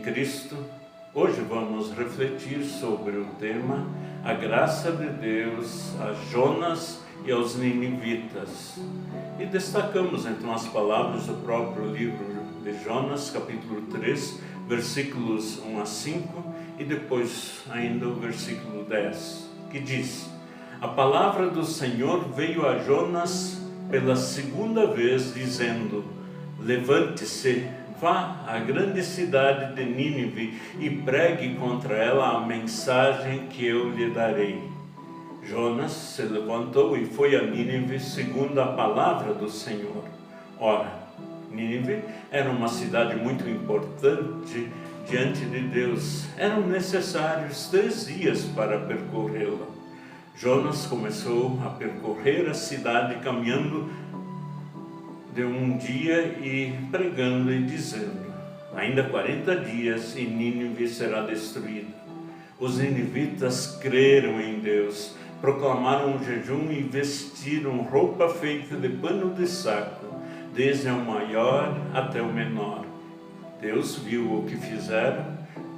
em Cristo, hoje vamos refletir sobre o tema A graça de Deus a Jonas e aos ninivitas. E destacamos então as palavras do próprio livro de Jonas, capítulo 3, versículos 1 a 5 e depois ainda o versículo 10, que diz: A palavra do Senhor veio a Jonas pela segunda vez, dizendo: Levante-se, vá à grande cidade de Nínive e pregue contra ela a mensagem que eu lhe darei. Jonas se levantou e foi a Nínive segundo a palavra do Senhor. Ora, Nínive era uma cidade muito importante diante de Deus. Eram necessários 3 dias para percorrê-la. Jonas começou a percorrer a cidade caminhando de um dia e pregando e dizendo: ainda 40 dias e Nínive será destruída. Os ninivitas creram em Deus, proclamaram um jejum e vestiram roupa feita de pano de saco, desde o maior até o menor. Deus viu o que fizeram,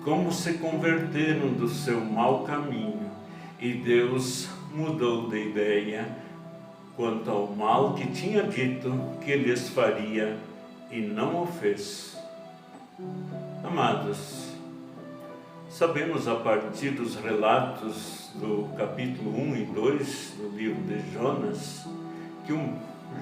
como se converteram do seu mau caminho, e Deus mudou de ideia quanto ao mal que tinha dito que lhes faria, e não o fez. Amados, sabemos a partir dos relatos do capítulo 1 e 2 do livro de Jonas, que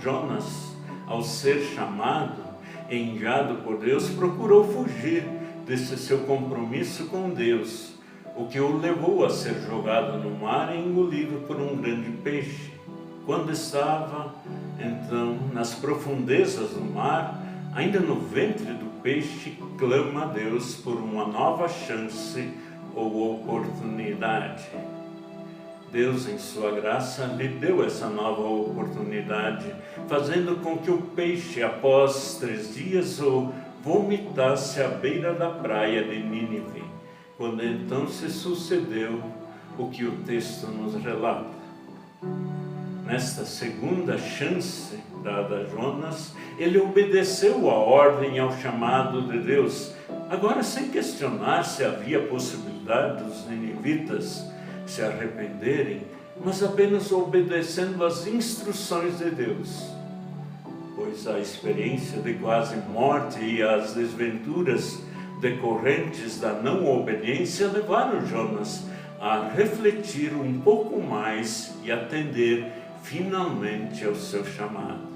Jonas, ao ser chamado e enviado por Deus, procurou fugir desse seu compromisso com Deus, o que o levou a ser jogado no mar e engolido por um grande peixe. Quando estava, então, nas profundezas do mar, ainda no ventre do peixe, clama a Deus por uma nova chance ou oportunidade. Deus, em sua graça, lhe deu essa nova oportunidade, fazendo com que o peixe, após 3 dias, o vomitasse à beira da praia de Nínive, quando então se sucedeu o que o texto nos relata. Nesta segunda chance dada a Jonas, ele obedeceu à ordem e ao chamado de Deus, agora sem questionar se havia possibilidade dos ninivitas se arrependerem, mas apenas obedecendo às instruções de Deus. Pois a experiência de quase morte e as desventuras decorrentes da não obediência levaram Jonas a refletir um pouco mais e atender finalmente ao seu chamado.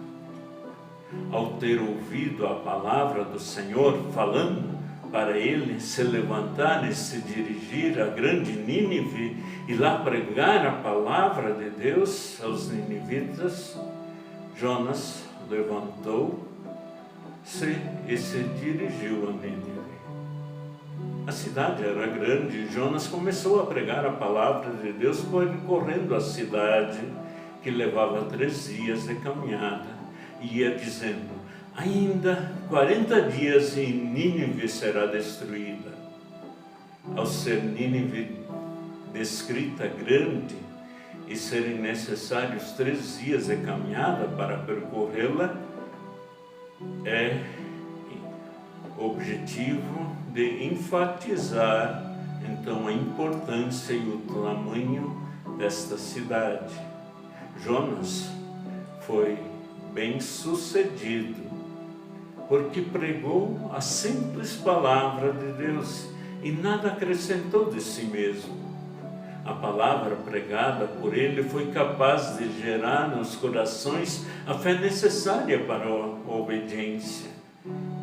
Ao ter ouvido a palavra do Senhor falando para ele se levantar e se dirigir à grande Nínive e lá pregar a palavra de Deus aos ninivitas, Jonas levantou-se e se dirigiu a Nínive. A cidade era grande e Jonas começou a pregar a palavra de Deus percorrendo a cidade, que levava 3 dias de caminhada, e ia dizendo: ainda 40 dias e Nínive será destruída. Ao ser Nínive descrita grande e serem necessários 3 dias de caminhada para percorrê-la, é objetivo de enfatizar então a importância e o tamanho desta cidade. Jonas foi bem sucedido, porque pregou a simples palavra de Deus e nada acrescentou de si mesmo. A palavra pregada por ele foi capaz de gerar nos corações a fé necessária para a obediência.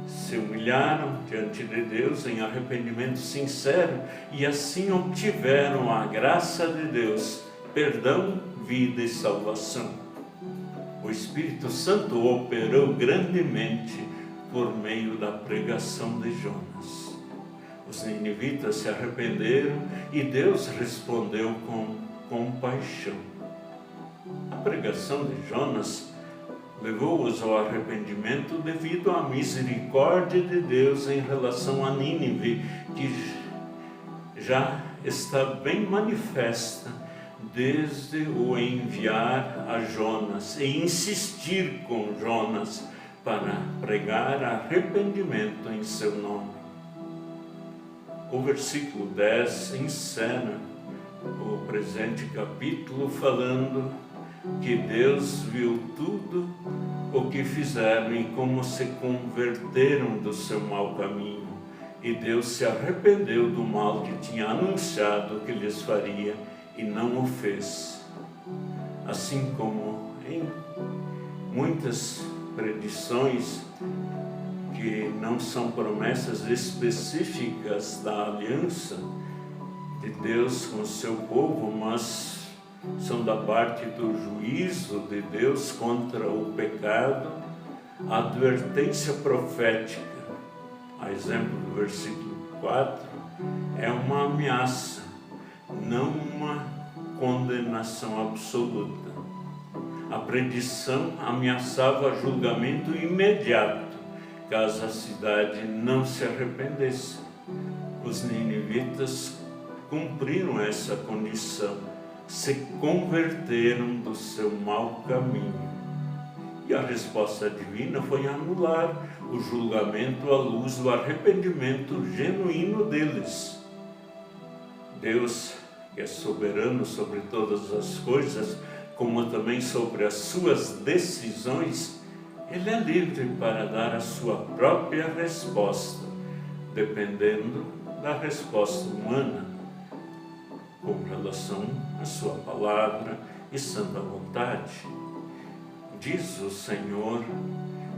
Se humilharam diante de Deus em arrependimento sincero e assim obtiveram a graça de Deus, perdão, vida e salvação. O Espírito Santo operou grandemente por meio da pregação de Jonas. Os ninivitas se arrependeram e Deus respondeu com compaixão. A pregação de Jonas levou-os ao arrependimento devido à misericórdia de Deus em relação a Nínive, que já está bem manifesta desde o enviar a Jonas e insistir com Jonas para pregar arrependimento em seu nome. o versículo 10 encerra o presente capítulo falando que Deus viu tudo o que fizeram e como se converteram do seu mau caminho. E Deus se arrependeu do mal que tinha anunciado que lhes faria e não o fez. Assim como em muitas predições que não são promessas específicas da aliança de Deus com o seu povo, mas são da parte do juízo de Deus contra o pecado, a advertência profética, a exemplo do versículo 4, é uma ameaça, não uma condenação absoluta. A predição ameaçava julgamento imediato, caso a cidade não se arrependesse. Os ninivitas cumpriram essa condição, se converteram do seu mau caminho. E a resposta divina foi anular o julgamento à luz do arrependimento genuíno deles. Deus, que é soberano sobre todas as coisas, como também sobre as suas decisões, Ele é livre para dar a sua própria resposta, dependendo da resposta humana, com relação à sua palavra e santa vontade. Diz o Senhor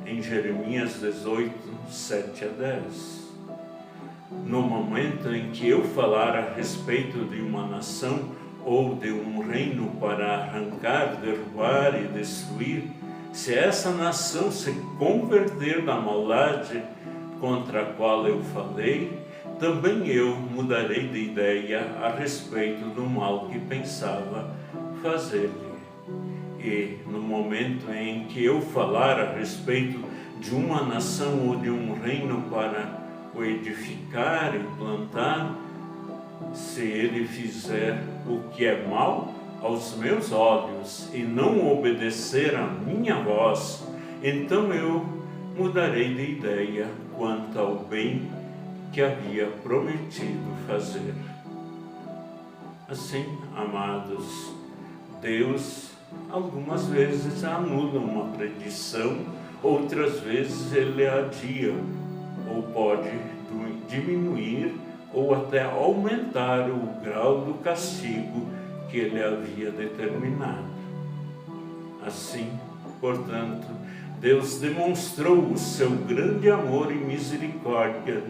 em Jeremias 18, 7 a 10. No momento em que eu falar a respeito de uma nação ou de um reino para arrancar, derrubar e destruir, se essa nação se converter da maldade contra a qual eu falei, também eu mudarei de ideia a respeito do mal que pensava fazer-lhe. E no momento em que eu falar a respeito de uma nação ou de um reino para o edificar e plantar, se ele fizer o que é mal aos meus olhos e não obedecer à minha voz, então eu mudarei de ideia quanto ao bem que havia prometido fazer. Assim, amados, Deus algumas vezes anula uma predição, outras vezes Ele adia, ou pode diminuir ou até aumentar o grau do castigo que Ele havia determinado. Assim, portanto, Deus demonstrou o seu grande amor e misericórdia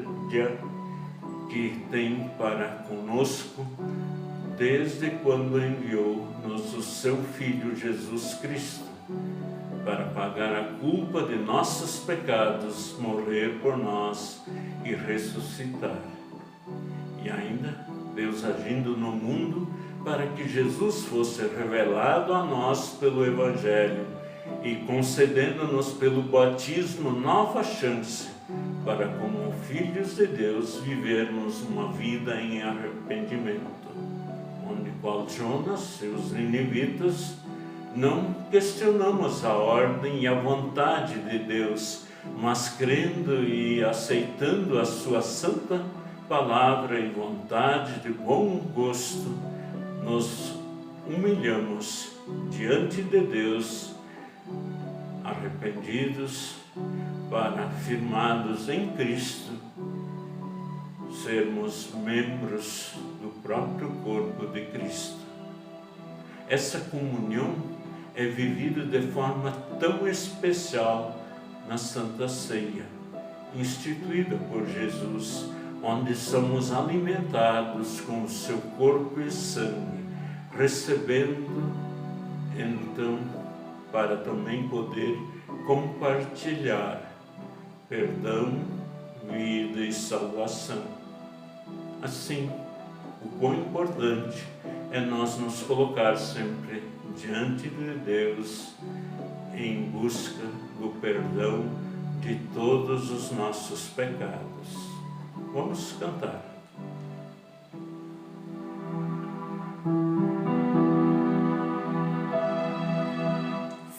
que tem para conosco desde quando enviou-nos o seu Filho Jesus Cristo para pagar a culpa de nossos pecados, morrer por nós e ressuscitar. E ainda, Deus agindo no mundo para que Jesus fosse revelado a nós pelo Evangelho e concedendo-nos pelo batismo nova chance para, como filhos de Deus, vivermos uma vida em arrependimento, onde, qual Jonas e os ninivitas, não questionamos a ordem e a vontade de Deus, mas crendo e aceitando a sua santa palavra e vontade de bom gosto, nos humilhamos diante de Deus, arrependidos, para, firmados em Cristo, sermos membros do próprio corpo de Cristo. Essa comunhão é vivida de forma tão especial na Santa Ceia, instituída por Jesus, onde somos alimentados com o seu corpo e sangue, recebendo, então, para também poder compartilhar perdão, vida e salvação. Assim, o quão importante é nós nos colocar sempre diante de Deus em busca do perdão de todos os nossos pecados. Vamos cantar.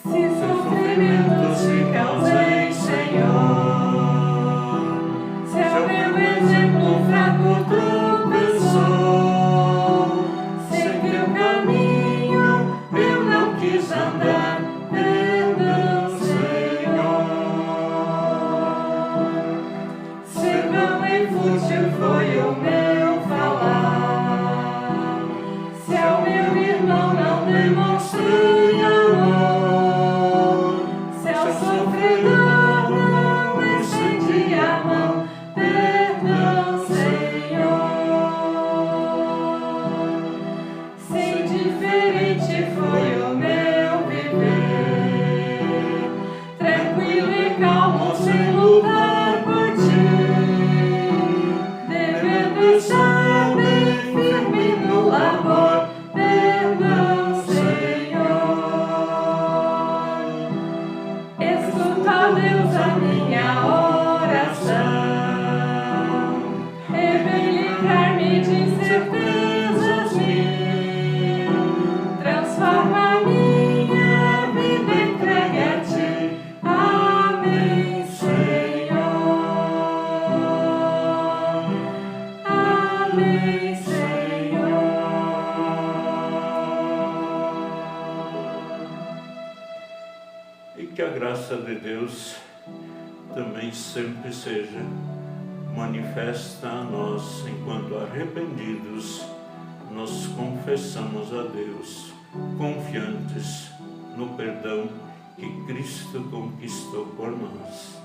Se sofrimentos te causei, Senhor, se ao meu exemplo fraco trouxe, a minha vida entregue a ti. Amém, Senhor. Amém, Senhor. E que a graça de Deus também sempre seja manifesta a nós, enquanto arrependidos nos confessamos a Deus, confiantes no perdão que Cristo conquistou por nós.